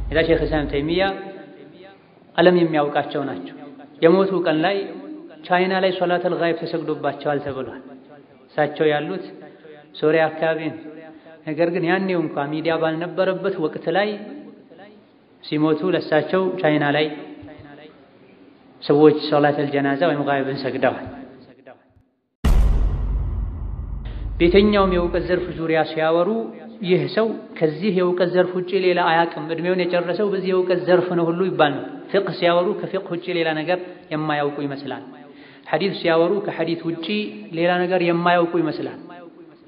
ኢዳ ሼኽ ኢስላም ተይሚያ ዓለም የሚያውቃቸው ናቸው። የሞቱ ቀን ላይ ቻይና ላይ ሶላተል ጋይብ ተሰግዶባቸዋል ተብሏል። እሳቸው ያሉት ሶሪያ አካባቢ ነው። ነገር ግን ያኔው እንኳን ሚዲያ ባልነበረበት ወቅት ላይ ሲሞቱ ለእሳቸው ቻይና ላይ ሰዎች ሶላተል ጀናዛ ወይም ጋይብን ሰግደዋል። በየትኛውም የእውቀት ዘርፍ ዙሪያ ሲያወሩ ይህ ሰው ከዚህ የእውቀት ዘርፍ ውጪ ሌላ አያውቅም፣ እድሜውን የጨረሰው በዚህ የእውቀት ዘርፍ ነው ሁሉ ይባል ነው። ፊቅህ ሲያወሩ ከፊቅህ ውጪ ሌላ ነገር የማያውቁ ይመስላል። ሐዲስ ሲያወሩ ከሐዲስ ውጪ ሌላ ነገር የማያውቁ ይመስላል።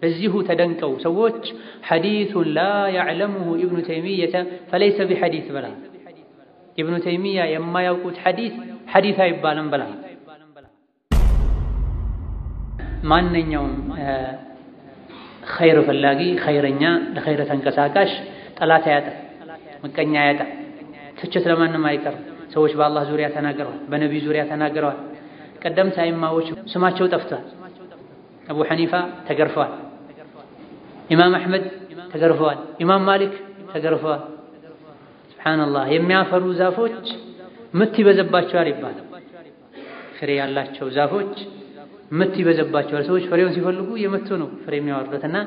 በዚሁ ተደንቀው ሰዎች ሐዲሱን ላ ያዕለሙሁ ኢብኑ ተይሚየተ ፈለይሰ ቢሐዲስ ብላ ኢብኑ ተይሚያ የማያውቁት ሐዲስ አይባልም ብላ ማንኛውም ኸይር ፈላጊ ኸይረኛ ለኸይር ተንቀሳቃሽ ጠላት አያጣ፣ ምቀኛ አያጣ። ትችት ለማንም አይቀርም። ሰዎች በአላህ ዙሪያ ተናግረዋል፣ በነቢይ ዙሪያ ተናግረዋል። ቀደምት አይማዎች ስማቸው ጠፍቷል። አቡ ሐኒፋ ተገርፈዋል፣ ኢማም አሕመድ ተገርፈዋል፣ ኢማም ማሊክ ተገርፈዋል። ሱብሓነላህ። የሚያፈሩ ዛፎች ምት ይበዘባቸዋል ይባላል። ፍሬ ያላቸው ዛፎች ምት ይበዘባቸዋል። ሰዎች ፍሬውን ሲፈልጉ የመቱ ነው ፍሬ የሚያወርዱትና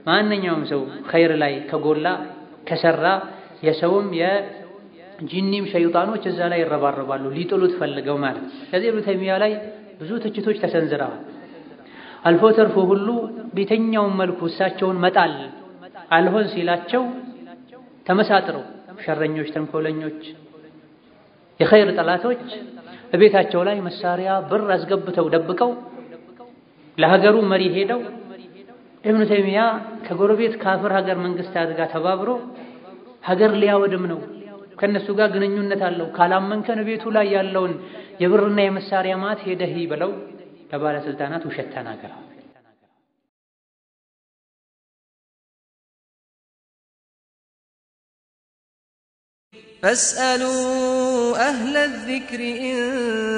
ማንኛውም ሰው ኸይር ላይ ከጎላ ከሰራ የሰውም የጂኒም ሸይጣኖች እዛ ላይ ይረባረባሉ ሊጥሉት ፈልገው ማለት። ከዚህ ኢብኑ ተይሚያ ላይ ብዙ ትችቶች ተሰንዝረዋል። አልፎ ተርፎ ሁሉ በየትኛውም መልኩ እሳቸውን መጣል አልሆን ሲላቸው ተመሳጥረው ሸረኞች፣ ተንኮለኞች፣ የኸይር ጠላቶች በቤታቸው ላይ መሳሪያ ብር አስገብተው ደብቀው ለሀገሩ መሪ ሄደው ኢብኑ ተይሚያ ከጎረቤት ካፍር ሀገር መንግስታት ጋር ተባብሮ ሀገር ሊያወድም ነው፣ ከነሱ ጋር ግንኙነት አለው፣ ካላመንከን ቤቱ ላይ ያለውን የብርና የመሳሪያ ማት ሄደህ ብለው ለባለስልጣናት ውሸት ተናገረው። فاسألوا أهل الذكر إن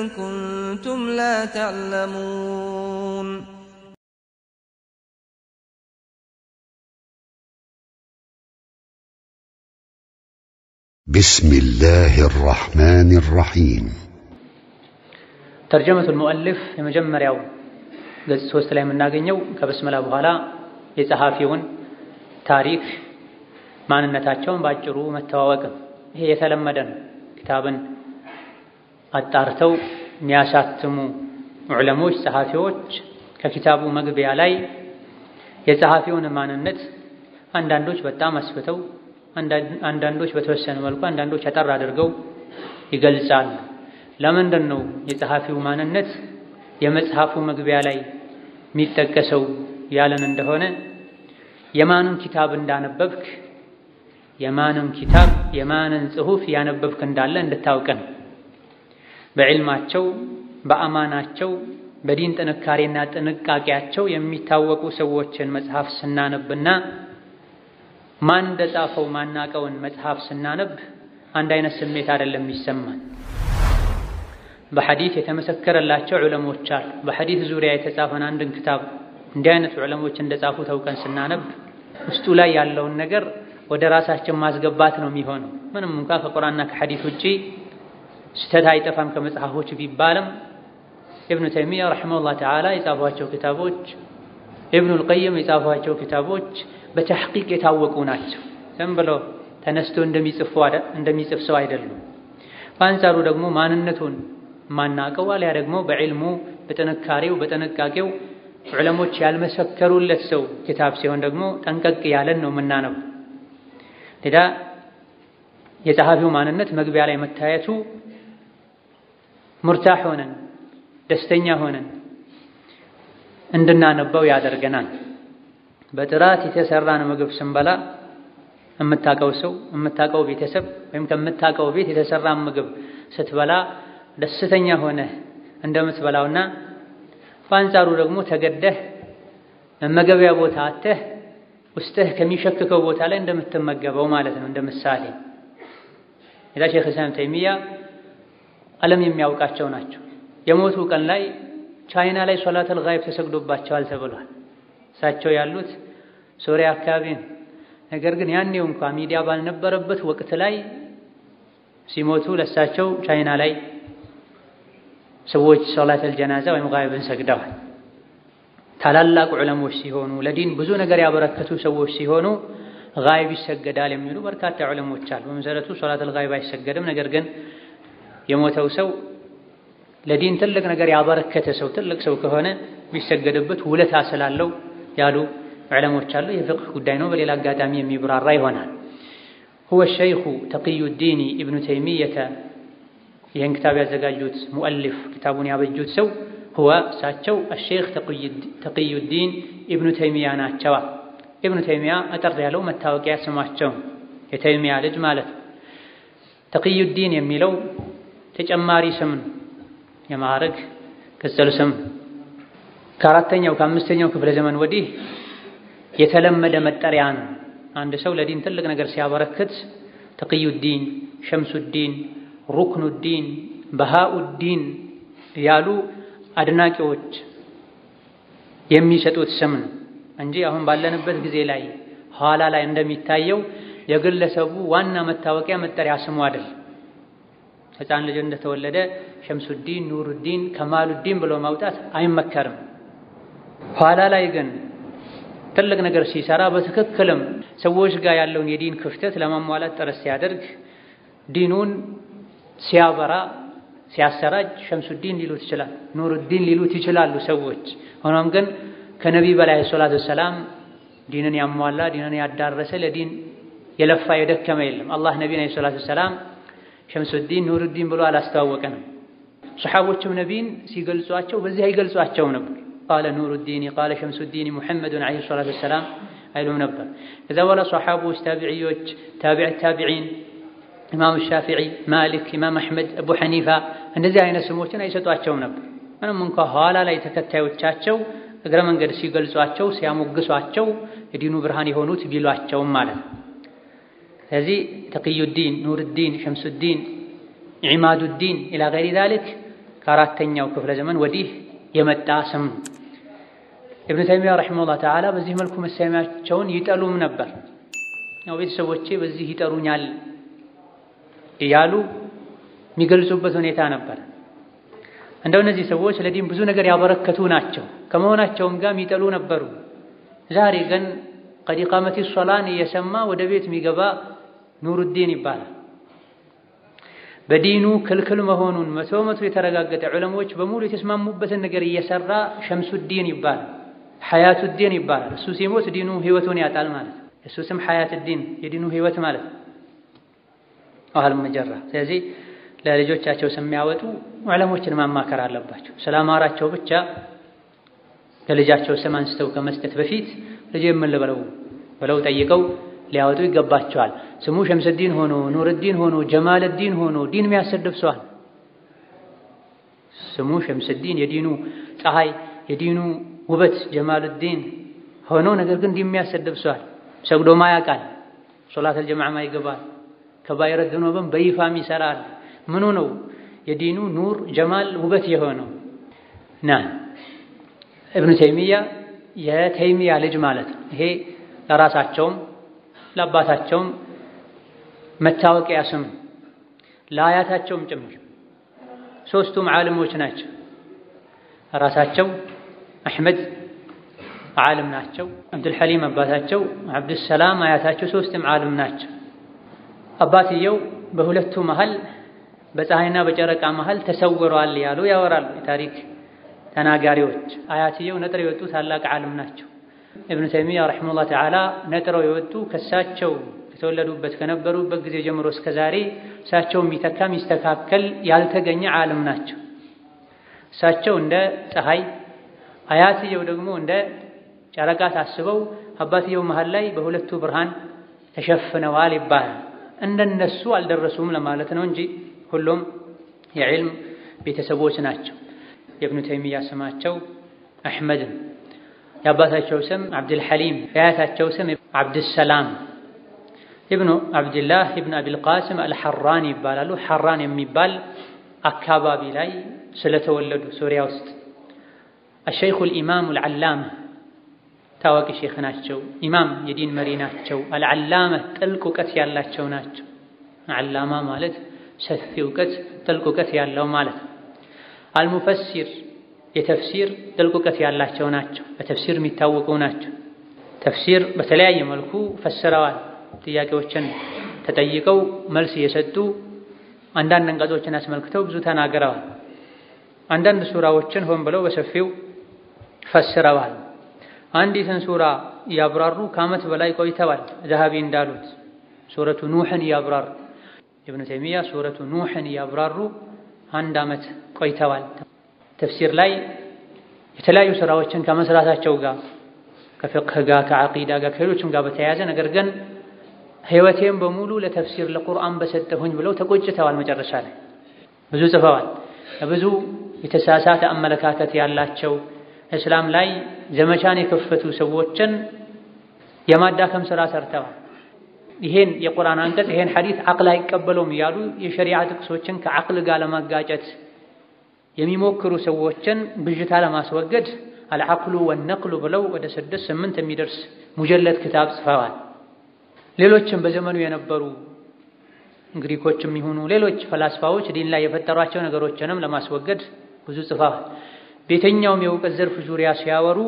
كنتم لا تعلمون بسم الله الرحمن الرحيم ترجمة المؤلف የመጀመሪያው ገጽ 3 ላይ የምናገኘው ከበስመላ በኋላ የጸሐፊውን ታሪክ ማንነታቸውን ባጭሩ መተዋወቅ። ይሄ የተለመደ ነው። ክታብን አጣርተው የሚያሳትሙ ዑለሞች ጸሐፊዎች ከኪታቡ መግቢያ ላይ የጸሐፊውን ማንነት አንዳንዶች በጣም አስፍተው፣ አንዳንዶች በተወሰነ መልኩ፣ አንዳንዶች አጠር አድርገው ይገልጻሉ። ለምንድን ነው የጸሐፊው ማንነት የመጽሐፉ መግቢያ ላይ የሚጠቀሰው ያለን እንደሆነ የማንን ኪታብ እንዳነበብክ፣ የማንን ኪታብ የማንን ጽሑፍ ያነበብክ እንዳለ እንድታውቀን። በዕልማቸው በአማናቸው በዲን ጥንካሬና ጥንቃቄያቸው የሚታወቁ ሰዎችን መጽሐፍ ስናነብና ማን እንደጻፈው ማናቀውን መጽሐፍ ስናነብ አንድ አይነት ስሜት አይደለም የሚሰማን። በሐዲስ የተመሰከረላቸው ዑለሞች አሉ። በሐዲስ ዙሪያ የተጻፈን አንድን ክታብ እንዲህ አይነት ዑለሞች እንደጻፉ ተውቀን ስናነብ ውስጡ ላይ ያለውን ነገር ወደ ራሳችን ማስገባት ነው የሚሆነው። ምንም እንኳን ከቁርአንና ከሐዲስ ውጪ ስህተት አይጠፋም ከመጽሐፎች ቢባልም ኢብኑ ተይሚያ ረሒመሁላህ ተዓላ የጻፏቸው ክታቦች፣ ኢብኑል ቀይም የጻፏቸው ክታቦች በተሕቂቅ የታወቁ ናቸው። ዝም ብሎ ተነስቶ እንደሚጽፍ ሰው አይደሉም። በአንጻሩ ደግሞ ማንነቱን ማናቀው አልያ ደግሞ በዕልሙ በጥንካሬው በጥንቃቄው ዑለሞች ያልመሰከሩለት ሰው ክታብ ሲሆን ደግሞ ጠንቀቅ ያለን ነው የምናነበው። ሌላ የጸሐፊው ማንነት መግቢያ ላይ መታየቱ ሙርታህ ሆነን ደስተኛ ሆነን እንድናነበው ያደርገናል። በጥራት የተሰራን ምግብ ስንበላ የምታቀው ሰው የምታቀው ቤተሰብ ወይም ከምታቀው ቤት የተሰራ ምግብ ስትበላ ደስተኛ ሆነህ እንደምትበላውና በአንጻሩ ደግሞ ተገደህ መመገቢያ ቦታ አተህ ውስጥህ ከሚሸክከው ቦታ ላይ እንደምትመገበው ማለት ነው። እንደ ምሳሌ ኢዳ ሼኽ ኢስላም ተይሚያ ዓለም የሚያውቃቸው ናቸው። የሞቱ ቀን ላይ ቻይና ላይ ሶላተል ጋይብ ተሰግዶባቸዋል ተብሏል። እሳቸው ያሉት ሶሪያ አካባቢ ነው። ነገር ግን ያኔው እንኳን ሚዲያ ባልነበረበት ወቅት ላይ ሲሞቱ ለሳቸው ቻይና ላይ ሰዎች ሶላተል ጀናዛ ወይም ጋይብን ሰግደዋል። ታላላቅ ዑለሞች ሲሆኑ ለዲን ብዙ ነገር ያበረከቱ ሰዎች ሲሆኑ ጋይብ ይሰገዳል የሚሉ በርካታ ዑለሞች አሉ። በመሰረቱ ሶላተል ጋይብ አይሰገድም። ነገር ግን የሞተው ሰው ለዲን ትልቅ ነገር ያበረከተ ሰው ትልቅ ሰው ከሆነ ቢሰገድበት ውለታ ስላለው ያሉ ዑለሞች አሉ። የፍቅህ ጉዳይ ነው፣ በሌላ አጋጣሚ የሚብራራ ይሆናል። هو الشيخ تقي الدين ابن تيمية ይህን ክታብ ያዘጋጁት ሙአሊፍ ክታቡን ያበጁት ሰው هو ሳቸው الشيخ تقي الدين ابن تيمية ናቸው። ኢብኑ ተይሚያ አጠር ያለው መታወቂያ ስማቸው የተይሚያ ልጅ ማለት ተቅዩ ዲን የሚለው ተጨማሪ ስም የማዕረግ ቅጽል ስም ከአራተኛው ከአምስተኛው ክፍለ ዘመን ወዲህ የተለመደ መጠሪያ ነው። አንድ ሰው ለዲን ትልቅ ነገር ሲያበረክት ተቅዩ ዲን፣ ሸምሱ ዲን፣ ሩክኑ ዲን፣ በሃኡ ዲን ያሉ አድናቂዎች የሚሰጡት ስም ነው እንጂ አሁን ባለንበት ጊዜ ላይ ኋላ ላይ እንደሚታየው የግለሰቡ ዋና መታወቂያ መጠሪያ ስሙ አይደል። ሕፃን ልጅ እንደተወለደ ሸምሱዲን፣ ኑሩዲን፣ ከማሉዲን ብሎ ማውጣት አይመከርም። ኋላ ላይ ግን ትልቅ ነገር ሲሰራ በትክክልም ሰዎች ጋር ያለውን የዲን ክፍተት ለማሟላት ጥረት ሲያደርግ ዲኑን ሲያበራ ሲያሰራጭ ሸምሱዲን ሊሉት ይችላል፣ ኑሩዲን ሊሉት ይችላሉ ሰዎች። ሆኖም ግን ከነቢ በላይ ሰላቱ ሰላም ዲንን ያሟላ ዲንን ያዳረሰ ለዲን የለፋ የደከመ የለም። አላህ ነቢን አለይሂ ሰላቱ ሰላም ሸምሱዲን ኑሩዲን ብሎ አላስተዋወቀንም። ሱሐቦችም ነቢን ሲገልጿቸው በዚህ አይገልጿቸው ነበር። ቃለ ኑሩዲን ቃለ ሸምሱዲን ሙሐመዱን አለይሂ ሰላቱ ሰላም አይሉም ነበር። ከዛ በኋላ ሱሐቦች፣ ታቢዒዎች፣ ታቢዒን ኢማም ሻፊዒ፣ ማሊክ፣ ኢማም አሕመድ፣ አቡ ሐኒፋ እንደዚህ አይነት ስሞችን አይሰጧቸውም ነበር። ምንም እንኳ ኋላ ላይ ተከታዮቻቸው እግረ መንገድ ሲገልጿቸው ሲያሞግሷቸው የዲኑ ብርሃን የሆኑት ቢሏቸውም ማለት ነው። ስለዚህ ተቅዩዲን፣ ኑሩዲን፣ ሸምሱዲን፣ ዒማዱዲን ኢላ ገይሪ ዛሊክ ከአራተኛው ክፍለ ዘመን ወዲህ የመጣ ስም ነው። ኢብኑ ተይሚያ ረሒመሁላህ ተዓላ በዚህ መልኩ መሰየማቸውን ይጠሉም ነበር። ያው ቤተሰቦቼ በዚህ ይጠሩኛል እያሉ የሚገልጹበት ሁኔታ ነበር። እንደው እነዚህ ሰዎች ለዲን ብዙ ነገር ያበረከቱ ናቸው ከመሆናቸውም ጋር የሚጠሉ ነበሩ። ዛሬ ግን ቀድ ኢቃመቲ ሶላን እየሰማ ወደ ቤት የሚገባ ኑሩዲን ይባላል። በዲኑ ክልክል መሆኑን መቶ የተረጋገጠ ዑለሞች በሙሉ የተስማሙበትን ነገር እየሰራ ሸምሱዲን ይባላል፣ ሐያቱዲን ይባላል። እሱ ሲሞት ዲኑ ህይወቱን ያጣል ማለት ነው። እሱ ስም ሐያቱዲን የዲኑ ህይወት ማለት ነው። አህል መጀራ። ስለዚህ ለልጆቻቸው ስም የሚያወጡ ዑለሞችን ማማከር አለባቸው። ስላማራቸው ብቻ ለልጃቸው ስም አንስተው ከመስጠት በፊት ልጅ ምን ልበለው ብለው ጠይቀው ሊያወጡ ይገባቸዋል። ስሙ ሸምሱዲን ሆኖ ኑሩዲን ሆኖ ጀማልዲን ሆኖ ዲን የሚያሰድብ ሰው ስሙ ሸምሱዲን የዲኑ ፀሐይ የዲኑ ውበት ጀማልዲን ሆኖ ነገር ግን ዲን የሚያሰድብ ሰው ሰግዶ ማያውቃል፣ ሶላተል ጀማዓ ይገባል፣ ከባይረ ዝኑብን በይፋም ይሰራል። ምኑ ነው የዲኑ ኑር ጀማል ውበት የሆነው? ኢብኑ ተይሚያ የተይሚያ ልጅ ማለት ነው። ይሄ ለራሳቸውም ለአባታቸውም መታወቂያ ስም ለአያታቸውም ጭምር። ሶስቱም ዓሊሞች ናቸው። ራሳቸው አሕመድ ዓሊም ናቸው። አብዱልሐሊም አባታቸው፣ አብዱሰላም አያታቸው፣ ሶስቱም ዓሊም ናቸው። አባትየው በሁለቱ መሃል በፀሐይና በጨረቃ መሃል ተሰውረዋል ያሉ ያወራሉ የታሪክ ተናጋሪዎች። አያትየው ነጥረው የወጡ ታላቅ ዓሊም ናቸው። ኢብኑ ተይሚያ ረሒመሁላህ ተዓላ ነጥረው የወጡ ከሳቸው ከተወለዱበት ከነበሩበት ጊዜ ጀምሮ እስከ ዛሬ እሳቸው የሚተካ የሚስተካከል ያልተገኘ ዓሊም ናቸው። እሳቸው እንደ ፀሐይ፣ አያትየው ደግሞ እንደ ጨረቃ ታስበው አባትየው መሃል ላይ በሁለቱ ብርሃን ተሸፍነዋል ይባላል። እንደነሱ አልደረሱም ለማለት ነው እንጂ ሁሉም የዕልም ቤተሰቦች ናቸው። የኢብኑ ተይሚያ ስማቸው አሕመድ፣ የአባታቸው ስም አብዱልሐሊም፣ የአያታቸው ስም አብዱሰላም ኢብኑ አብድላህ ኢብኑ አቢል ቃሲም አልሐራን ይባላሉ። ሐራን የሚባል አካባቢ ላይ ስለተወለዱ ሱሪያ ውስጥ አሸይኹል ኢማሙል ዓላማ ታዋቂ ሼኽ ናቸው። ኢማም የዲን መሪ ናቸው። አልዓላማ ጥልቅ እውቀት ያላቸው ናቸው። ዓላማ ማለት ሰፊ እውቀት ጥልቅ እውቀት ያለው ማለት ነው። አልሙፈሲር የተፍሲር ጥልቅ እውቀት ያላቸው ናቸው፣ በተፍሲር የሚታወቁ ናቸው። ተፍሲር በተለያየ መልኩ ፈስረዋል። ጥያቄዎችን ተጠይቀው መልስ እየሰጡ አንዳንድ አንቀጾችን አስመልክተው ብዙ ተናግረዋል። አንዳንድ ሱራዎችን ሆን ብለው በሰፊው ፈስረዋል። አንዲትን ሱራ እያብራሩ ከዓመት በላይ ቆይተዋል። ዘሃቢ እንዳሉት ሱረቱ ኑሕን እያብራሩ ኢብኑ ተይሚያ ሱረቱ ኑሕን እያብራሩ 1 ዓመት ቆይተዋል። ተፍሲር ላይ የተለያዩ ስራዎችን ከመስራታቸው ጋር ከፍቅህ ጋር ከዓቂዳ ጋር ከሌሎችም ጋር በተያያዘ ነገር ግን ህይወቴን በሙሉ ለተፍሲር ለቁርአን በሰጠሁኝ ብለው ተቆጭተዋል። መጨረሻ ላይ ብዙ ጽፈዋል። ብዙ የተሳሳተ አመለካከት ያላቸው እስላም ላይ ዘመቻን የከፈቱ ሰዎችን የማዳከም ስራ ሰርተዋል። ይሄን የቁርአን አንቀጽ ይሄን ሐዲስ አቅል አይቀበለውም እያሉ የሸሪዓ ጥቅሶችን ከአቅል ጋር ለማጋጨት የሚሞክሩ ሰዎችን ብዥታ ለማስወገድ አልዓቅሉ ወነቅሉ ብለው ወደ 6-8 የሚደርስ ሙጀለድ ክታብ ጽፈዋል። ሌሎችም በዘመኑ የነበሩ ግሪኮችም ይሁኑ ሌሎች ፈላስፋዎች ዲን ላይ የፈጠሯቸው ነገሮችንም ለማስወገድ ብዙ ጽፈዋል። በየትኛውም የእውቀት ዘርፍ ዙሪያ ሲያወሩ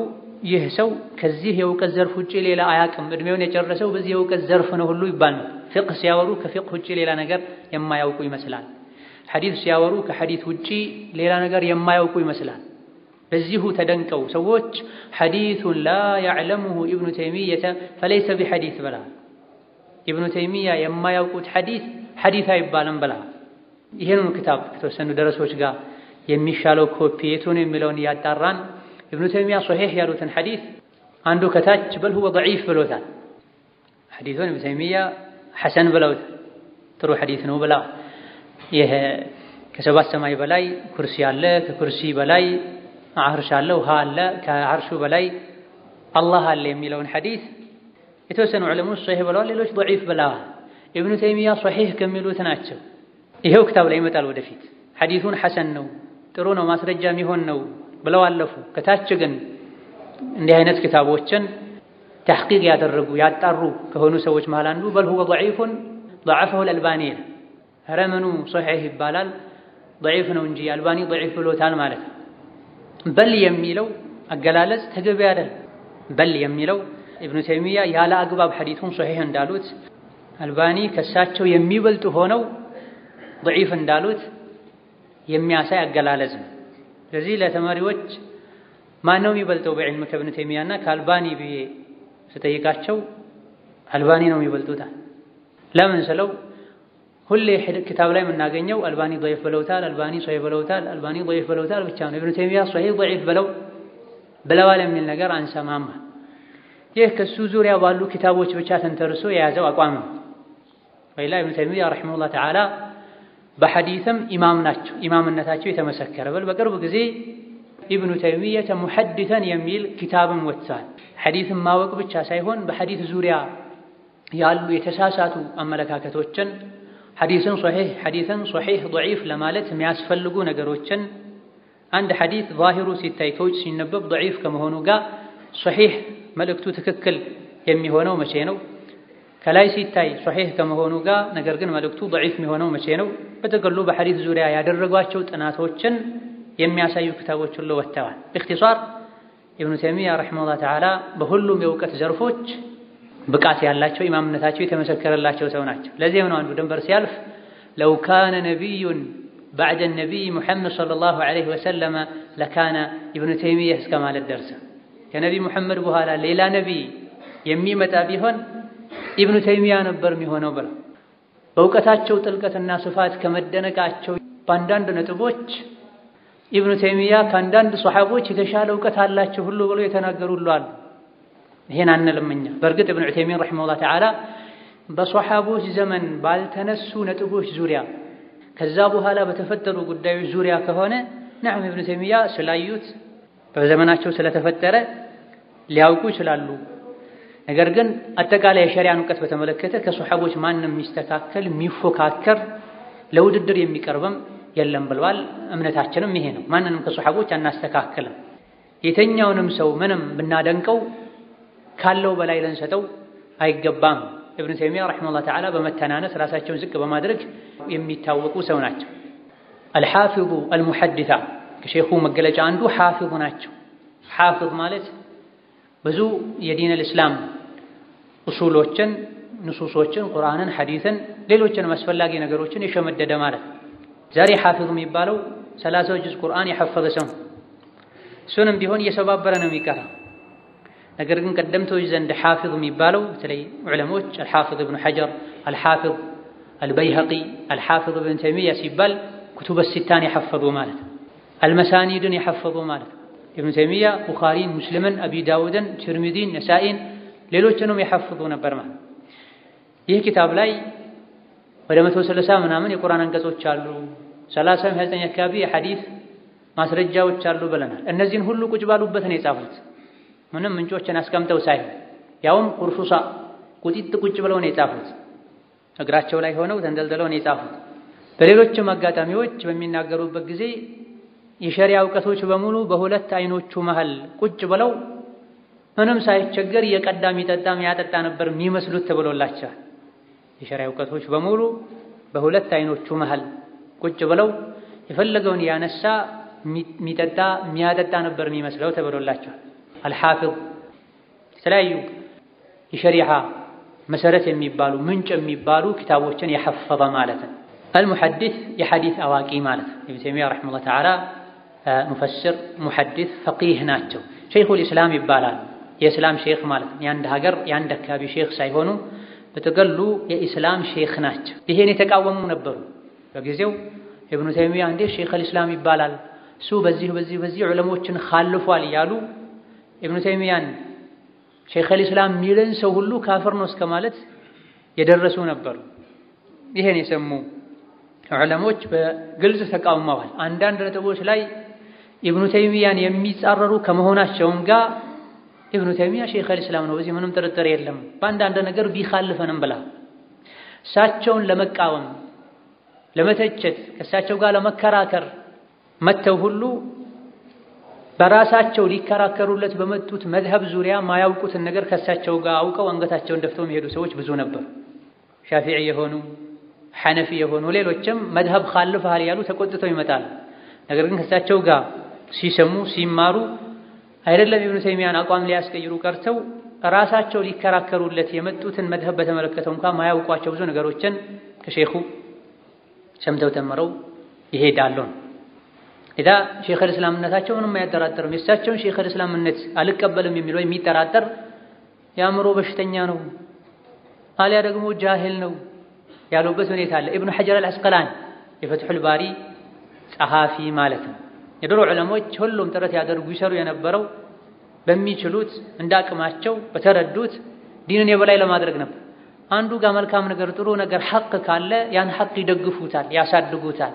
ይህ ሰው ከዚህ የእውቀት ዘርፍ ውጪ ሌላ አያውቅም፣ እድሜውን የጨረሰው በዚህ የእውቀት ዘርፍ ነው ሁሉ ይባል ነው። ፍቅህ ሲያወሩ ከፍቅህ ውጪ ሌላ ነገር የማያውቁ ይመስላል። ሐዲስ ሲያወሩ ከሐዲስ ውጪ ሌላ ነገር የማያውቁ ይመስላል። በዚሁ ተደንቀው ሰዎች ሐዲሱን ላ ያዕለሙሁ ኢብኑ ተይሚየተ ፈለይሰ ቢሐዲስ ብላ ኢብኑ ተይሚያ የማያውቁት ሐዲስ አይባልም ብላ ይሄንን ክታብ ከተወሰኑ ደረሶች ጋር የሚሻለው ኮፒ የቱን የሚለውን እያጣራን ኢብኑ ተይሚያ ሶሒህ ያሉትን ሐዲስ አንዱ ከታች በል ሁወ ضعيف ብሎታል። ሐዲሱን ኢብኑ ተይሚያ ሐሰን ብለውታል፣ ጥሩ ሐዲስ ነው ብላ ይሄ ከሰባት ሰማይ በላይ ኩርሲ አለ፣ ከኩርሲ በላይ አርሽ አለ፣ ውሃ አለ፣ ከአርሹ በላይ አላህ አለ የሚለውን ሐዲስ የተወሰኑ ዑለሞች ሶሒህ ብለዋል፣ ሌሎች ضعيف ብለዋል። ኢብኑ ተይሚያ ሶሒህ ከሚሉት ናቸው። ይሄው ክታብ ላይ ይመጣል ወደፊት። ሐዲሱን ሐሰን ነው ጥሩ ነው ማስረጃ የሚሆን ነው ብለው አለፉ። ከታች ግን እንዲህ አይነት ክታቦችን ተሕቂቅ ያደረጉ ያጣሩ ከሆኑ ሰዎች መሃል አንዱ በል ሁወ ضعيف ضعفه الألباني ረመኑ ሶሒህ ይባላል ضعيف ነው እንጂ አልባኒ ضعيف ብሎታል ማለት ነው። በል የሚለው አገላለጽ ተገቢ አይደል። በል የሚለው ኢብኑ ተይሚያ ያለ አግባብ ሐዲሱን ሶሒህ እንዳሉት አልባኒ ከሳቸው የሚበልጡ ሆነው ضعيف እንዳሉት የሚያሳይ አገላለጽ ነው። ስለዚህ ለተማሪዎች ማነው የሚበልጠው በዕልም ከኢብኑ ተይሚያና ከአልባኒ ብዬ ስጠይቃቸው አልባኒ ነው የሚበልጡታል። ለምን ስለው ሁሌ ክታብ ላይ የምናገኘው አልባኒ ضعيف ብለውታል፣ አልባኒ ሶሒህ ብለውታል፣ አልባኒ ضعيف ብለውታል ብቻ ነው። ኢብኑ ተይሚያ ሶሒህ ضعيف ብለዋል የሚል ነገር አንሰማም። ይህ ከሱ ዙሪያ ባሉ ኪታቦች ብቻ ተንተርሶ የያዘው አቋም ነው። ወይላ ኢብኑ ተይሚያ ረሒመሁላህ ተዓላ በሐዲስም ኢማም ናቸው፣ ኢማምነታቸው የተመሰከረ በል በቅርብ ጊዜ ኢብኑ ተይሚያ ሙሐዲሰን የሚል ኪታብም ወጥቷል። ሐዲስን ማወቅ ብቻ ሳይሆን በሐዲስ ዙሪያ ያሉ የተሳሳቱ አመለካከቶችን ሐዲስን ሶሒህ ضعيف ለማለት የሚያስፈልጉ ነገሮችን አንድ ሐዲስ ዛሂሩ ሲታይ ከውጭ ሲነበብ ضعيف ከመሆኑ ጋር ሶሒህ መልእክቱ ትክክል የሚሆነው መቼ ነው? ከላይ ሲታይ ሶሒህ ከመሆኑ ጋር ነገር ግን መልእክቱ ضعيف የሚሆነው መቼ ነው? በጥቅሉ በሐዲስ ዙሪያ ያደረጓቸው ጥናቶችን የሚያሳዩ ክታቦች ሁሉ ወጥተዋል። باختصار ኢብኑ ተይሚያ ረሒመሁላህ ተዓላ በሁሉም የእውቀት ዘርፎች ብቃት ያላቸው ኢማምነታቸው የተመሰከረላቸው ሰው ናቸው። ለዚህም ነው አንዱ ድንበር ሲያልፍ ለው ካነ ነቢዩን ባዕደ ነቢይ ሙሐመድ ሰለላሁ ዐለይሂ ወሰለም ለካነ ኢብኑ ተይሚያ እስከ ማለት ደርሰ ከነቢይ ሙሐመድ በኋላ ሌላ ነቢይ የሚመጣ ቢሆን ኢብኑ ተይሚያ ነበር የሚሆነው ብለው በእውቀታቸው ጥልቀትና ስፋት ከመደነቃቸው በአንዳንድ ነጥቦች ኢብኑ ተይሚያ ከአንዳንድ ሶሐቦች የተሻለ እውቀት አላቸው ሁሉ ብለው የተናገሩ ሁሉ አሉ። ይሄን አንልም እኛ። በእርግጥ ኢብኑ ዑተይሚን ረሒመሁላህ ተዓላ በሶሐቦች ዘመን ባልተነሱ ነጥቦች ዙሪያ ከዛ በኋላ በተፈጠሩ ጉዳዮች ዙሪያ ከሆነ ነዓም ኢብኑ ተይሚያ ስላዩት በዘመናቸው ስለተፈጠረ ሊያውቁ ይችላሉ። ነገር ግን አጠቃላይ የሸሪዓን እውቀት በተመለከተ ከሶሐቦች ማንም የሚስተካከል የሚፎካከር ለውድድር የሚቀርብም የለም ብለዋል። እምነታችንም ይሄ ነው። ማንንም ከሶሐቦች አናስተካክልም። የተኛውንም ሰው ምንም ብናደንቀው ካለው በላይ ልንሰጠው አይገባም። ኢብኑ ተይሚያ ረሂመሁላህ ተዓላ በመተናነስ ራሳቸውን ዝቅ በማድረግ የሚታወቁ ሰው ናቸው። አልሓፊዙ አልሙሐዲሳ ከሼኹ መገለጫ አንዱ ሓፊዙ ናቸው። ሓፊዝ ማለት ብዙ የዲን አልእስላም ኡሱሎችን፣ ንሱሶችን፣ ቁርአንን፣ ሐዲስን፣ ሌሎችንም አስፈላጊ ነገሮችን የሸመደደ ማለት ነው። ዛሬ ሓፊዝ የሚባለው 30 ጁዝ ቁርአን የሐፈዘ ሰው እሱንም ቢሆን እየሰባበረ ነው የሚቀራው። ነገር ግን ቀደምቶች ዘንድ ሓፊዝ የሚባለው በተለይ ዑለሞች አልሓፊዝ ኢብኑ ሐጀር፣ አልሓፊዝ አልበይሀቂ፣ አልሓፊዝ ኢብኑ ተይሚያ ሲባል ኩቱበ ሲታን የሐፈዙ ማለት ነው። አልመሳኒድን የሐፈዙ ማለት ነው። ኢብኑ ተይሚያ ቡኻሪን፣ ሙስሊምን፣ አቢ ዳውድን፣ ትርሚዚን፣ ነሳኢን ሌሎችንም የሐፈዙ ነበር ማለት ነው። ይህ ኪታብ ላይ ወደ 130 ምናምን የቁርአን አንቀጾች አሉ፣ 39 አካባቢ የሐዲስ ማስረጃዎች አሉ ብለናል። እነዚህን ሁሉ ቁጭ ባሉበት ነው የጻፉት። ምንም ምንጮችን አስቀምጠው ሳይሆን ያውም ቁርሱሳ ቁጢጥ ቁጭ ብለው ነው የጻፉት። እግራቸው ላይ ሆነው ተንደልድለው ነው የጻፉት። በሌሎችም አጋጣሚዎች በሚናገሩበት ጊዜ የሸሪዓ እውቀቶች በሙሉ በሁለት አይኖቹ መሃል ቁጭ ብለው ምንም ሳይቸገር እየቀዳ የሚጠጣም ያጠጣ ነበር የሚመስሉት ተብሎላቸዋል። የሸሪዓ እውቀቶች በሙሉ በሁለት አይኖቹ መሃል ቁጭ ብለው የፈለገውን ያነሳ የሚጠጣ የሚያጠጣ ነበር የሚመስለው ተብሎላቸዋል። አልሓፊዝ የተለያዩ የሸሪዓ መሰረት የሚባሉ ምንጭ የሚባሉ ኪታቦችን የሐፈዘ ማለት ነው። አልሙሐዲስ የሐዲስ አዋቂ ማለት ነው። ኢብኑ ተይሚያ ረሂመሁላህ ተዓላ ሙፈስር፣ ሙሐዲስ፣ ፈቂህ ናቸው። ሸይኹል ኢስላም ይባላል። የእስላም ሼኽ ማለት ነው። የአንድ ሀገር የአንድ አካባቢ ሼኽ ሳይሆኑ በጥቅሉ የኢስላም ሼኽ ናቸው። ይሄን የተቃወሙ ነበሩ በጊዜው። ኢብኑ ተይሚያ እንዴት ሸይኹል ኢስላም ይባላል? እሱ በዚህ ዑለሞችን ኻልፏል እያሉ ኢብኑ ተይሚያን ሸይኹል ኢስላም የሚልን ሰው ሁሉ ካፍር ነው እስከ ማለት የደረሱ ነበሩ። ይሄን የሰሙ ዑለሞች በግልጽ ተቃውመዋል። አንዳንድ ነጥቦች ላይ ኢብኑ ተይሚያን የሚጻረሩ ከመሆናቸውም ጋር ኢብኑ ተይሚያ ሸይኹል ኢስላም ነው፣ በዚህ ምንም ጥርጥር የለም፣ በአንዳንድ ነገር ቢኻልፈንም ብላ እሳቸውን ለመቃወም ለመተቸት ከእሳቸው ጋር ለመከራከር መተው ሁሉ በራሳቸው ሊከራከሩለት በመጡት መዝሀብ ዙሪያ ማያውቁትን ነገር ከእሳቸው ጋር አውቀው አንገታቸውን ደፍተው የሚሄዱ ሰዎች ብዙ ነበሩ። ሻፊዒ የሆኑ ሐነፊ የሆኑ ሌሎችም መዝሀብ ኻልፈሃል ያሉ ተቆጥተው ይመጣሉ። ነገር ግን ከእሳቸው ጋር ሲሰሙ ሲማሩ አይደለም ኢብኑ ተይሚያን አቋም ሊያስቀይሩ ቀርተው ራሳቸው ሊከራከሩለት የመጡትን መዝሀብ በተመለከተው እንኳን ማያውቋቸው ብዙ ነገሮችን ከሼኹ ሰምተው ተምረው ይሄዳሉ። ኢዳ ሸይኹል ኢስላምነታቸው ምንም አያጠራጥርም። የእሳቸውን ሸይኹል ኢስላምነት አልቀበልም የሚለው የሚጠራጠር የአእምሮ በሽተኛ ነው አሊያ ደግሞ ጃሂል ነው ያሉበት ሁኔታ አለ። ኢብኑ ሐጀር አልዐስቀላኒ የፈትሑል ባሪ ጸሐፊ ማለት ነው። የድሮ ዑለሞች ሁሉም ጥረት ያደርጉ ይሰሩ የነበረው በሚችሉት እንዳቅማቸው በተረዱት ዲንን የበላይ ለማድረግ ነበር። አንዱ ጋር መልካም ነገር ጥሩ ነገር ሐቅ ካለ ያን ሐቅ ይደግፉታል፣ ያሳድጉታል።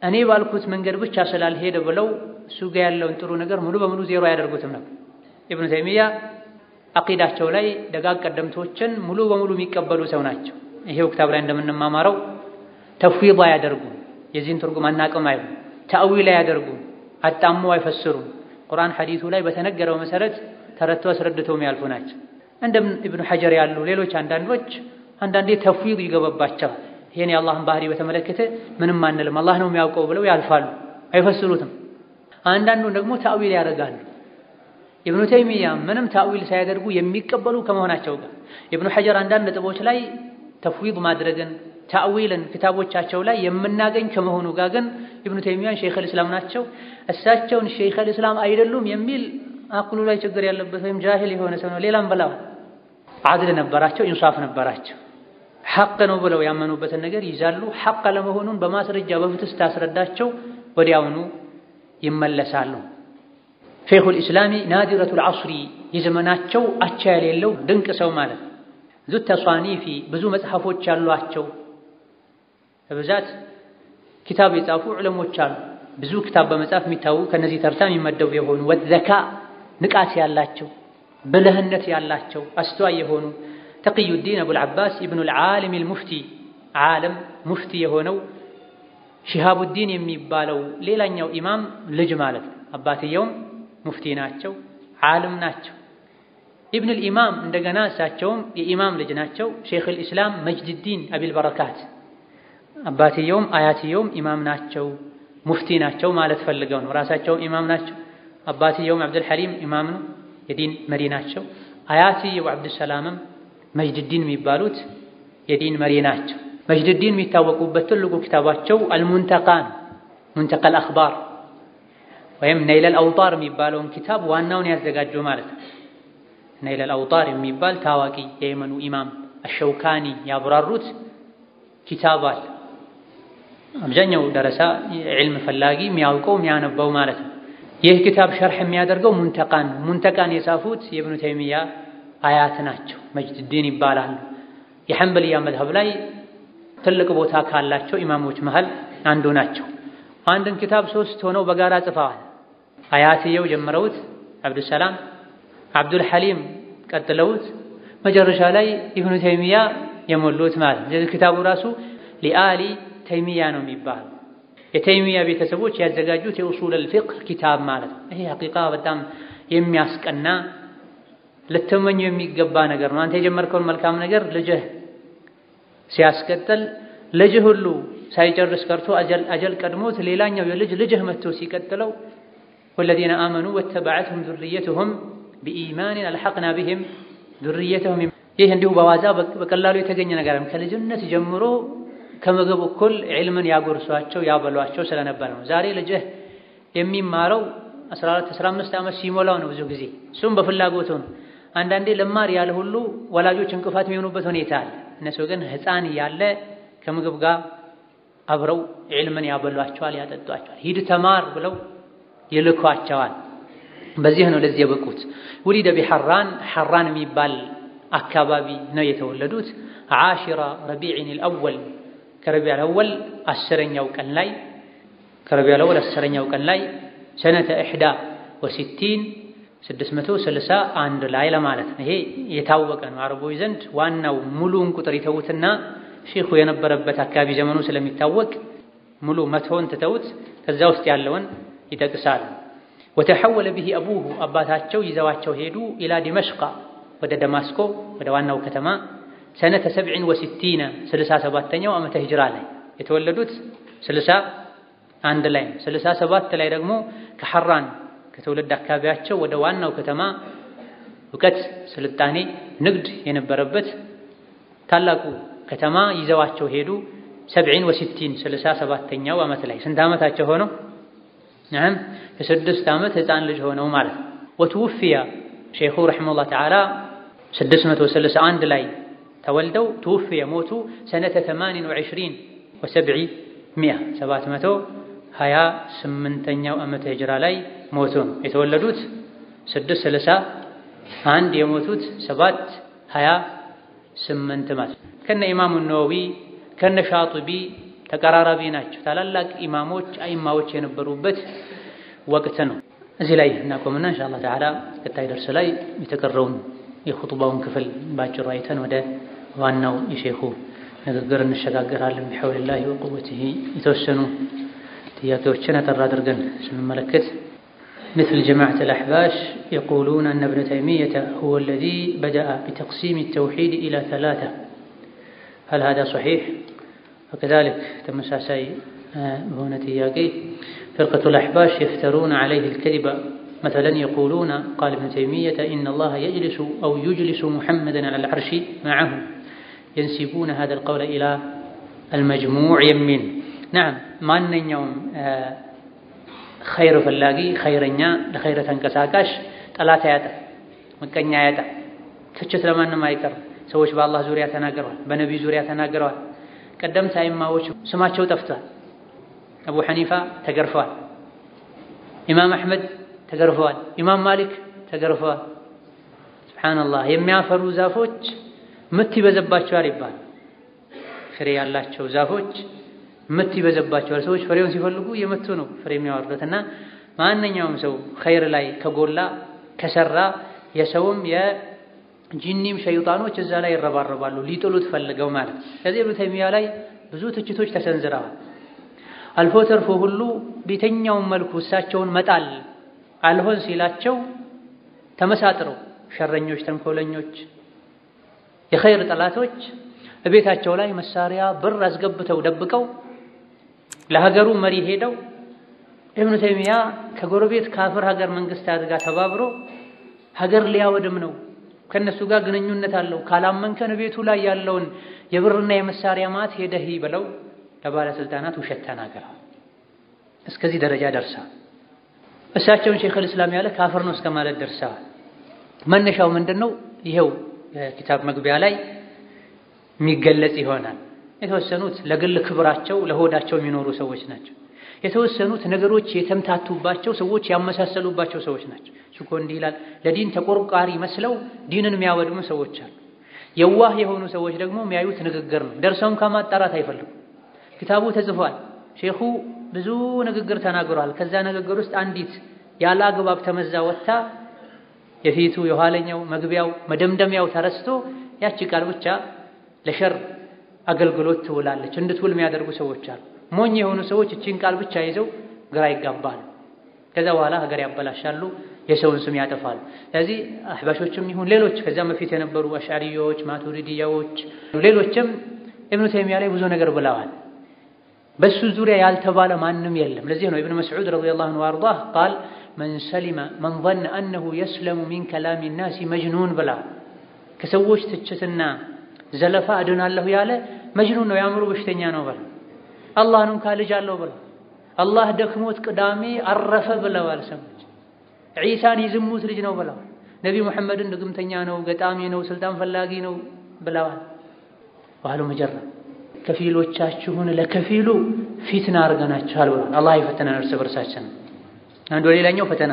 እኔ ባልኩት መንገድ ብቻ ስላልሄደ ብለው እሱ ጋር ያለውን ጥሩ ነገር ሙሉ በሙሉ ዜሮ ያደርጉትም ነበር። ኢብኑ ተይሚያ አቂዳቸው ላይ ደጋግ ቀደምቶችን ሙሉ በሙሉ የሚቀበሉ ሰው ናቸው። ይሄው ክታብ ላይ እንደምንማማረው ተፍዊድ አያደርጉ፣ የዚህን ትርጉም አናቅም አይሉ፣ ተአዊል አያደርጉ፣ አጣሙ አይፈስሩም። ቁርአን ሐዲሱ ላይ በተነገረው መሰረት ተረድተው አስረድተው የሚያልፉ ናቸው። እንደ ኢብኑ ሐጀር ያሉ ሌሎች አንዳንዴ ተፍዊድ ይገባባቸዋል። ይሄን የአላህን ባህሪ በተመለከተ ምንም አንልም አላህ ነው የሚያውቀው ብለው ያልፋሉ፣ አይፈስሩትም። አንዳንዱን ደግሞ ተአዊል ያደርጋሉ። ኢብኑ ተይሚያ ምንም ተአዊል ሳያደርጉ የሚቀበሉ ከመሆናቸው ጋር ኢብኑ ሐጀር አንዳንድ ነጥቦች ላይ ተፍዊድ ማድረግን ተአዊልን ክታቦቻቸው ላይ የምናገኝ ከመሆኑ ጋር ግን ኢብኑ ተይሚያን ሸይኹል ኢስላም ናቸው እሳቸውን ሸይኹል ኢስላም አይደሉም የሚል አቅሉ ላይ ችግር ያለበት ወይም ጃሂል የሆነ ሰው ነው። ሌላም በላው ዓድል ነበራቸው፣ ኢንሳፍ ነበራቸው። ሐቅ ነው ብለው ያመኑበትን ነገር ይዛሉ። ሐቅ ለመሆኑን በማስረጃ በፍትህ ታስረዳቸው ወዲያውኑ ይመለሳሉ። ሸይኹል ኢስላሚ ናዲረቱል ዐስሪ የዘመናቸው አቻ የሌለው ድንቅ ሰው ማለት ነው። ዙ ተሷኒፊ ብዙ መጽሐፎች ያሏቸው በብዛት ኪታብ የጻፉ ዑለሞች አሉ። ብዙ ኪታብ በመጻፍ የሚታወቁ ከነዚህ ተርታ የሚመደቡ የሆኑ ወዘካ ንቃት ያላቸው ብልህነት ያላቸው አስተዋይ የሆኑ ተቅዩዲን አቡል ዐባስ ኢብኑል ዓሊም አልሙፍቲ ዓለም ሙፍቲ የሆነው ሺሃቡዲን የሚባለው ሌላኛው ኢማም ልጅ ማለት ነው። አባትየውም ሙፍቲ ናቸው፣ ዓለም ናቸው። ኢብኑ አልኢማም እንደገና እሳቸውም የኢማም ልጅ ናቸው። ሼኽ አልኢስላም መጅድዲን አቢል በረካት አባትየውም አያትየውም ኢማም ናቸው፣ ሙፍቲ ናቸው ማለት ፈልገው ነው። ራሳቸውም ኢማም ናቸው። አባትየውም አብዱል ሐሊም ኢማም ነው፣ የዲን መሪ ናቸው። አያትየው አብዱሰላምም መጅድዲን የሚባሉት የዲን መሪ ናቸው። መጅድዲን የሚታወቁበት ትልቁ ኪታባቸው አልሙንተቃ ነው። ሙንተቃል አኽባር ወይም ነይለል አውጣር የሚባለውን ኪታብ ዋናውን ያዘጋጁ ማለት ነው። ነይለል አውጣር የሚባል ታዋቂ የየመኑ ኢማም አሸውካኒ ያብራሩት ኪታብ አለ። አብዛኛው ደረሳ ዒልም ፈላጊ የሚያውቀው የሚያነበው ማለት ነው። ይህ ኪታብ ሸርሕ የሚያደርገው ሙንተቃን ነው። ሙንተቃን የጻፉት የኢብኑ ተይሚያ አያት ናቸው፣ መጅድዲን ይባላሉ። የሐንበልያ መዝሀብ ላይ ትልቅ ቦታ ካላቸው ኢማሞች መሃል አንዱ ናቸው። አንድን ኪታብ 3 ሆነው በጋራ ጽፈዋል። አያትየው ጀምረውት አብዱሰላም አብዱል ሐሊም ቀጥለውት መጨረሻ ላይ ኢብኑ ተይሚያ የሞሉት ማለት ነው። ኪታቡ ራሱ ሊአሊ ተይሚያ ነው የሚባለው። የተይሚያ ቤተሰቦች ያዘጋጁት የኡሱል አልፊቅህ ኪታብ ማለት ነው። ይሄ ሐቂቃ በጣም የሚያስቀና ልትመኙ የሚገባ ነገር ነው። አንተ የጀመርከውን መልካም ነገር ልጅህ ሲያስቀጥል ልጅህ ሁሉ ሳይጨርስ ቀርቶ አጀል ቀድሞት ሌላኛው የልጅ ልጅህ መጥቶ ሲቀጥለው ወለዚነ አመኑ ወተበዐትሁም ዙርሪየቱሁም ቢኢማኒን አልሐቅና ቢሂም ዙርሪየቱሁም። ይህ እንዲሁ በዋዛ በቀላሉ የተገኘ ነገር ከልጅነት ጀምሮ ከምግብ እኩል ዒልምን ያጎርሷቸው ያበሏቸው ስለነበረ ነው። ዛሬ ልጅህ የሚማረው 14 15 ዓመት ሲሞላው ነው ብዙ ጊዜ። እሱም በፍላጎቱ ነው። አንዳንዴ ለማር ያለ ሁሉ ወላጆች እንቅፋት የሚሆኑበት ሁኔታ አለ። እነሱ ግን ሕፃን ያለ ከምግብ ጋር አብረው ዒልምን ያበሏቸዋል፣ ያጠጧቸዋል። ሂድ ተማር ብለው ይልኳቸዋል። በዚህ ነው ለዚህ የበቁት። ወሊደ ቢሐራን ሐራን የሚባል አካባቢ ነው የተወለዱት። ዓሽራ ረቢዕን አልአወል ከረቢዕ አልአወል 10ኛው ቀን ላይ ከረቢዕ አልአወል 10ኛው ቀን ላይ ሰነተ 61 661 ላይ ለማለት ነው። ይሄ የታወቀ ነው አረቦች ዘንድ። ዋናው ሙሉውን ቁጥር ይተውትና ሼኹ የነበረበት አካባቢ ዘመኑ ስለሚታወቅ ሙሉ መቶውን ትተውት ከዛ ውስጥ ያለውን ይጠቅሳል። ወተሐወለ ቢሂ አቡሁ አባታቸው ይዘዋቸው ሄዱ ኢላ ዲመሽቅ ወደ ደማስቆ ወደ ዋናው ከተማ ሰነተ 67 67ኛው ዓመተ ሂጅራ ላይ የተወለዱት 61 ላይ 67 ላይ ደግሞ ከሐራን ከትውልድ አካባቢያቸው ወደ ዋናው ከተማ እውቀት፣ ስልጣኔ፣ ንግድ የነበረበት ታላቁ ከተማ ይዘዋቸው ሄዱ። 67 67ኛው ዓመት ላይ ስንት ዓመታቸው ሆነው? ነዓም የ6 ዓመት ሕፃን ልጅ ሆነው ማለት ነው። ወትውፊያ ሼኹ ረሒመሁላህ ተዓላ 631 ላይ ተወልደው ትውፊያ ሞቱ ሰነተ 28 و700 728ኛው ዓመተ ሂጅራ ላይ ሞቱ። የተወለዱት 631 የሞቱት 728 ማለት ከነ ኢማሙ ነወዊ ከነ ሻጢቢ ተቀራራቢ ናቸው። ታላላቅ ኢማሞች አይማዎች የነበሩበት ወቅት ነው። እዚህ ላይ እናቆምና ኢንሻአላህ ተዓላ ቀጣይ ደርስ ላይ የተቀረውን የኹጥባውን ክፍል ባጭሩ አይተን ወደ ዋናው የሼኹ ንግግር እንሸጋገራለን። ቢሐውሊላሂ ወቁወቲሂ የተወሰኑ ጥያቄዎችን አጠር አድርገን ስንመለከት مثل جماعة الأحباش يقولون أن ابن تيمية هو الذي بدأ بتقسيم التوحيد إلى 3. هل هذا صحيح؟ وكذلك تمساسي هنا تياقي فرقة الأحباش يفترون عليه الكذب، مثلا يقولون قال ابن تيمية إن الله يجلس أو يجلس محمدا على العرش معه، ينسبون هذا القول إلى المجموع يمين. نعم ما يوم خير فلاقي خيرنا لخير تنكساكاش طلات ያጣ መቀኛ ያጣ ትችት ለማንም አይቀር። ሰዎች በአላህ ዙሪያ ተናግረዋል፣ በነብዩ ዙሪያ ተናግረዋል። ቀደምት አይማዎች ስማቸው ጠፍቷል። አቡ ሐኒፋ ተገርፈዋል፣ ኢማም አህመድ ተገርፈዋል፣ ኢማም ማሊክ ተገርፈዋል። ሱብሃንአላህ የሚያፈሩ ዛፎች ምት ይበዘባቸዋል ይባል። ፍሬ ያላቸው ዛፎች ምት ይበዘባቸዋል። ሰዎች ፍሬውን ሲፈልጉ የመቱ ነው ፍሬ የሚያወርዱትና ማንኛውም ሰው ኸይር ላይ ከጎላ ከሰራ የሰውም የጂኒም ሸይጣኖች እዛ ላይ ይረባረባሉ ሊጥሉት ፈልገው ማለት። ከዚህ ኢብኑ ተይሚያ ላይ ብዙ ትችቶች ተሰንዝረዋል። አልፎ ተርፎ ሁሉ ቤተኛውን መልኩ እሳቸውን መጣል አልሆን ሲላቸው ተመሳጥረው ሸረኞች፣ ተንኮለኞች፣ የኸይር ጠላቶች በቤታቸው ላይ መሳሪያ ብር አስገብተው ደብቀው ለሀገሩ መሪ ሄደው ኢብኑ ተይሚያ ከጎረቤት ካፍር ሀገር መንግስታት ጋር ተባብሮ ሀገር ሊያወድም ነው፣ ከነሱ ጋር ግንኙነት አለው፣ ካላመንከን ቤቱ ላይ ያለውን የብርና የመሳሪያ ማት ሄደህ ብለው ለባለስልጣናት ውሸት ተናገረው። እስከዚህ ደረጃ ደርሳ እሳቸውን ሼኹል እስላም ያለ ካፍር ነው እስከማለት ደርሰዋል። መነሻው ምንድነው? ይሄው የኪታብ መግቢያ ላይ የሚገለጽ ይሆናል። የተወሰኑት ለግል ክብራቸው ለሆዳቸው የሚኖሩ ሰዎች ናቸው። የተወሰኑት ነገሮች የተምታቱባቸው ሰዎች ያመሳሰሉባቸው ሰዎች ናቸው። እኮ እንዲህ ይላል ለዲን ተቆርቋሪ መስለው ዲንን የሚያወድሙ ሰዎች አሉ። የዋህ የሆኑ ሰዎች ደግሞ የሚያዩት ንግግር ነው። ደርሰውም ከማጣራት አይፈልጉም። ኪታቡ ተጽፏል። ሼኹ ብዙ ንግግር ተናግሯል። ከዛ ንግግር ውስጥ አንዲት ያለ አግባብ ተመዛ ወጣ የፊቱ የኋለኛው መግቢያው መደምደሚያው ተረስቶ ያቺ ቃል ብቻ ለሸር አገልግሎት ትውላለች እንድትውል የሚያደርጉ ሰዎች አሉ። ሞኝ የሆኑ ሰዎች እቺን ቃል ብቻ ይዘው ግራ ይጋባሉ። ከዛ በኋላ ሀገር ያበላሻሉ፣ የሰውን ስም ያጠፋሉ። ስለዚህ አህባሾችም ይሁን ሌሎች ከዛም በፊት የነበሩ አሽዓሪዎች፣ ማቱሪዲያዎች ሌሎችም ኢብኑ ተይሚያ ላይ ብዙ ነገር ብለዋል። በሱ ዙሪያ ያልተባለ ማንም የለም። ለዚህ ነው ኢብኑ መስዑድ ረዲየላሁ ዐንሁ ወአርዳህ قال من ظن انه يسلم من كلام الناس مجنون ብላ ከሰዎች ትችትና ዘለፋ አድናለሁ ያለ መጅኑን ነው፣ ያምሩ በሽተኛ ነው ብላ አላህንም ካልጅ አለው ብላ አላህ ደክሞት ቅዳሜ አረፈ ብለዋል ሰዎች። ዒሳን ይዝሙት ልጅ ነው ብለዋል። ነቢ መሐመድን ድግምተኛ ነው፣ ገጣሚ ነው፣ ስልጣን ፈላጊ ነው ብለዋል። ወአሉ መጀራ ከፊሎቻችሁን ለከፊሉ ፊትና አርገናችኋል ብለዋል። አላህ ይፈተናል እርስ በርሳችን። አንዱ ሌላኛው ፈተና፣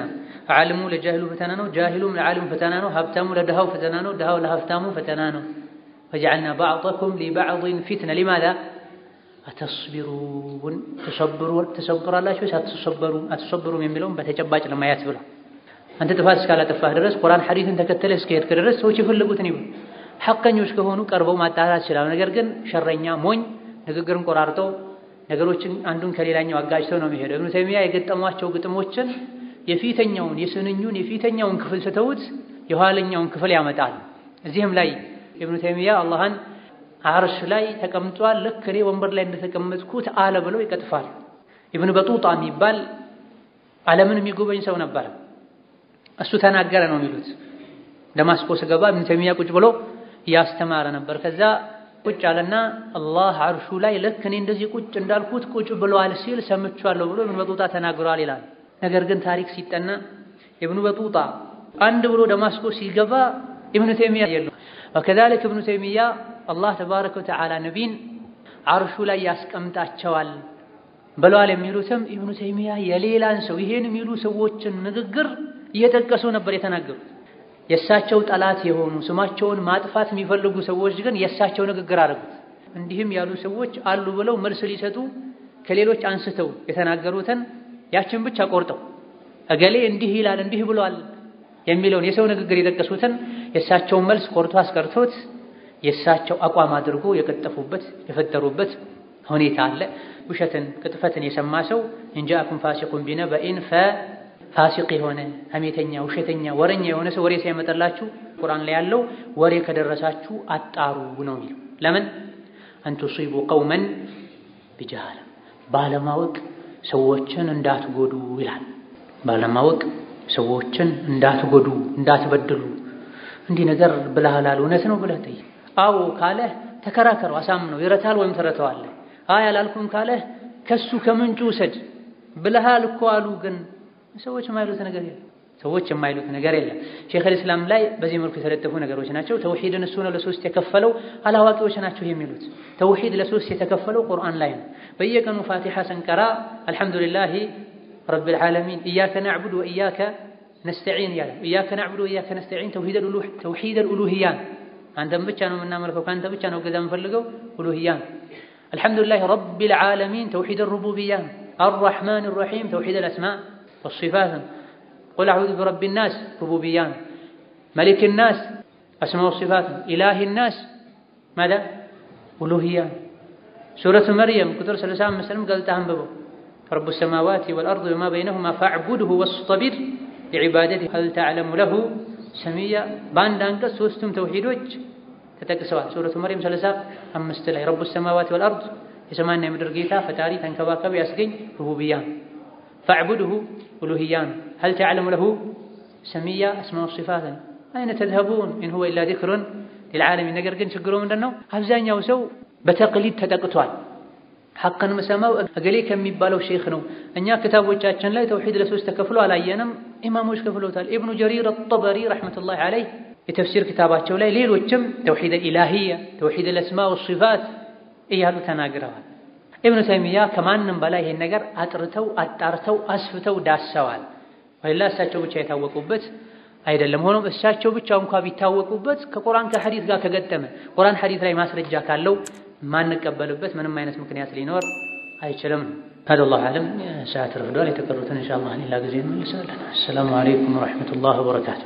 ዓሊሙ ለጃሂሉ ፈተና ነው፣ ጃሂሉም ለዓሊሙ ፈተና ነው፣ ሀብታሙ ለድሃው ፈተና ነው፣ ድሃው ለሀብታሙ ፈተና ነው። وجعلنا بعضكم لبعض فتنة لماذا أتصبرون تصبر الله شو أتصبروا የሚለውን በተጨባጭ ለማየት ብለው አንተ ጥፋት እስካላጠፋህ ድረስ ቁርአን ሐዲስን ተከተለ እስከሄድክ ድረስ ሰዎች ይፈልጉትን ይብሉ። ሐቀኞች ከሆኑ ቀርበው ማጣራት ይችላል። ነገር ግን ሸረኛ ሞኝ ንግግርን ቆራርጦ ነገሮችን አንዱን ከሌላኛው አጋጭተው ነው የሚሄደው። ኢብኑ ተይሚያ የገጠሟቸው ግጥሞችን የፊተኛውን የስንኙን የፊተኛውን ክፍል ስተውት የኋለኛውን ክፍል ያመጣል። እዚህም ላይ ኢብኑ ተይሚያ አላህን አርሽ ላይ ተቀምጧል ልክ እኔ ወንበር ላይ እንደተቀመጥኩት አለ ብለው ይቀጥፋል። ኢብኑ በጡጣ የሚባል ዓለምን የሚጎበኝ ሰው ነበር። እሱ ተናገረ ነው የሚሉት። ደማስቆ ስገባ ኢብኑ ተይሚያ ቁጭ ብሎ ያስተማረ ነበር። ከዛ ቁጭ አለና አላህ አርሹ ላይ ልክ እኔ እንደዚህ ቁጭ እንዳልኩት ቁጭ ብሏል ሲል ሰምቻለሁ ብሎ ኢብኑ በጡጣ ተናግሯል ይላል። ነገር ግን ታሪክ ሲጠና ኢብኑ በጡጣ አንድ ብሎ ደማስቆ ሲገባ ኢብኑ ተይሚያ የለም። وكذلك ابن تيمية الله تبارك وتعالى نبين عرش لا ያስቀምጣቸዋል ብለዋል የሚሉትም ኢብኑ ተይሚያ የሌላን ሰው ይሄን የሚሉ ሰዎችን ንግግር እየጠቀሱ ነበር የተናገሩት። የሳቸው ጠላት የሆኑ ስማቸውን ማጥፋት የሚፈልጉ ሰዎች ግን የሳቸው ንግግር አደረጉት። እንዲህም ያሉ ሰዎች አሉ ብለው መልስ ሊሰጡ ከሌሎች አንስተው የተናገሩትን ያችን ብቻ ቆርጠው እገሌ እንዲህ ይላል እንዲህ ብሏል የሚለውን የሰው ንግግር የጠቀሱትን የሳቸው መልስ ቆርጦ አስቀርቶት የሳቸው አቋም አድርጎ የቀጠፉበት የፈጠሩበት ሁኔታ አለ። ውሸትን ቅጥፈትን የሰማ ሰው እንጃአኩም ፋሲቁን ቢነበኢን ፋሲቅ የሆነ ሐሜተኛ ውሸተኛ ወረኛ የሆነ ሰው ወሬ ሲያመጣላችሁ ቁርአን ላይ ያለው ወሬ ከደረሳችሁ አጣሩ ነው የሚለው። ለምን አንቱሲቡ ቀውመን ቢጀሃላ ባለማወቅ ሰዎችን እንዳትጎዱ ይላል። ባለማወቅ ሰዎችን እንዳትጎዱ እንዳትበድሉ። እንዲህ ነገር ብለሃል እውነት ነው ብለህ ጠይቅ። አዎ ካለ ተከራከሩ፣ አሳምነው ይረታል ወይም ተረተዋለህ። አይ አላልኩም ካለ ከሱ ከምንጩ ውሰድ። ብለሃል እኮ አሉ ግን ሰዎች የማይሉት ነገር የለም። ሰዎች የማይሉት ነገር የለም። ሼኹል ኢስላም ላይ በዚህ መልኩ የተለጠፉ ነገሮች ናቸው። ተውሂድን እሱ ነው ለሶስት የከፈለው፣ አላዋቂዎች ናቸው የሚሉት። ተውሂድ ለሶስት የተከፈለው ቁርአን ላይ ነው። በየቀኑ ፋቲሃ ስንቀራ አልሐምዱሊላሂ ረቢል ዓለሚን ኢያከ ነዕቡዱ ወኢያከ ነስተዒን ያለ ኢያከ ነዕቡዱ ወኢያከ ነስተዒን ተውሂደል ኡሉሂያን አንተን ብቻ ነው የምናመልከው ካንተ ብቻ ነው ገዛ የምንፈልገው ኡሉሂያን። አልሐምዱሊላሂ ረቢል ዓለሚን ተውሂደል ሩቡቢያን አርረሕማኒር ረሒም ተውሂደል አስማ ወሲፋት ቁል አዑዙ ቢረቢ ናስ ሩቡቢያን መሊክ ናስ አስማ ወሲፋት ኢላሂ ናስ ማዳ ኡሉሂያን። ሱረቱ መርየም ቁጥር 35 ገልጠህ አንብበው ረቡ ሰማዋት ወልአርድ ወማ በይነሁማ ፈዕቡድሁ ወስጠቢር ሊዕባደቲሂ ሀል ተዕለሙ ለሁ ሰሚያ በአንድ አንቀጽ ሶስቱም ተውሂዶች ተጠቅሰዋል። ሱረቱ መርየም 35 ላይ ረቡ ሰማዋት ወልአርድ የሰማይና የምድር ጌታ ፈጣሪ ተንከባካቢ ያስገኝ ሩቡብያ ፈዕቡድሁ ኡሉሂያን هل تعلم له ሰሚያ اسماء والصفات አይነ ተذهبون إن هو إلا ذكر للعالمين። ነገር ግን ችግሩ ምንድነው? አብዛኛው ሰው በተቅሊድ ተጠቅቷል። ሐቅን መሰማው እገሌ ከሚባለው ሼኽ ነው። እኛ ክታቦቻችን ላይ ተውሂድ ለሶስት ተከፍሎ አላየንም። ኢማሞች ከፍለውታል። ኢብኑ ጀሪር አጠበሪ ረሕመቱላሂ ዐለይህ የተፍሲር ክታባቸው ላይ ሌሎችም ተውሂድ ኢላሂያ፣ ተውሂድ አልአስማ ወሲፋት እያሉ ተናግረዋል። ኢብኑ ተይሚያ ከማንም በላይ ይሄን ነገር አጥርተው አጣርተው አስፍተው ዳሰዋል። ወላ እሳቸው ብቻ የታወቁበት አይደለም። ሆኖም እሳቸው ብቻ እንኳን ቢታወቁበት ከቁርአን ከሐዲስ ጋር ከገጠመ ቁርአን ሐዲስ ላይ ማስረጃ ካለው ማንቀበልበት ምንም አይነት ምክንያት ሊኖር አይችልም። هذا الله أعلم. ساعة رفضوا لتكررتنا إن شاء الله إلى ጊዜ እንመልሳለን። السلام عليكم ورحمة الله وبركاته.